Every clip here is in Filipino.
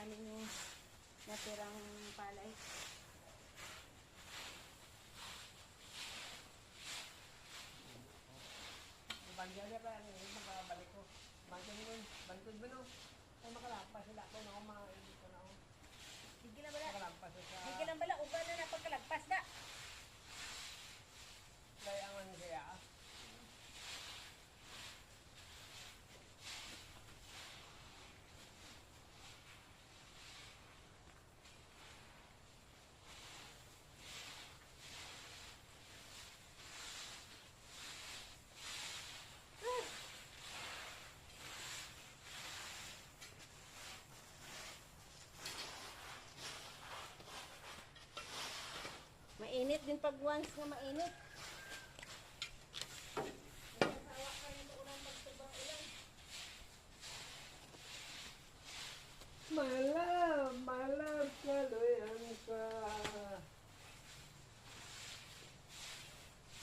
namin yung natirang palay. Bangga niya pa yan, magkabalik ko. Bangga niya nun, bantod mo nun. Ay makalampas sila ko na ako, makainit ko na ako. Higil lang bala. Makalampas sa... Higil lang bala, uban na pagkalagpas na. Kaya ang ano siya. Mainit din pag once na mainit. Nasasawa ka rin ito unang magtubang ulan. My love, kaluyan ka.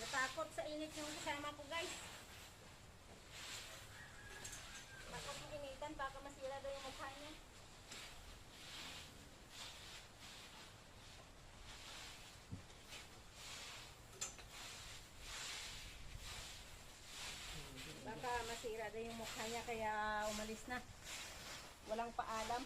Natakot sa init yung kasama ko, guys. Takot yung initan, baka masira daw yung mukha niya. Baka masira daw yung mukha niya, kaya umalis na. Walang paalam.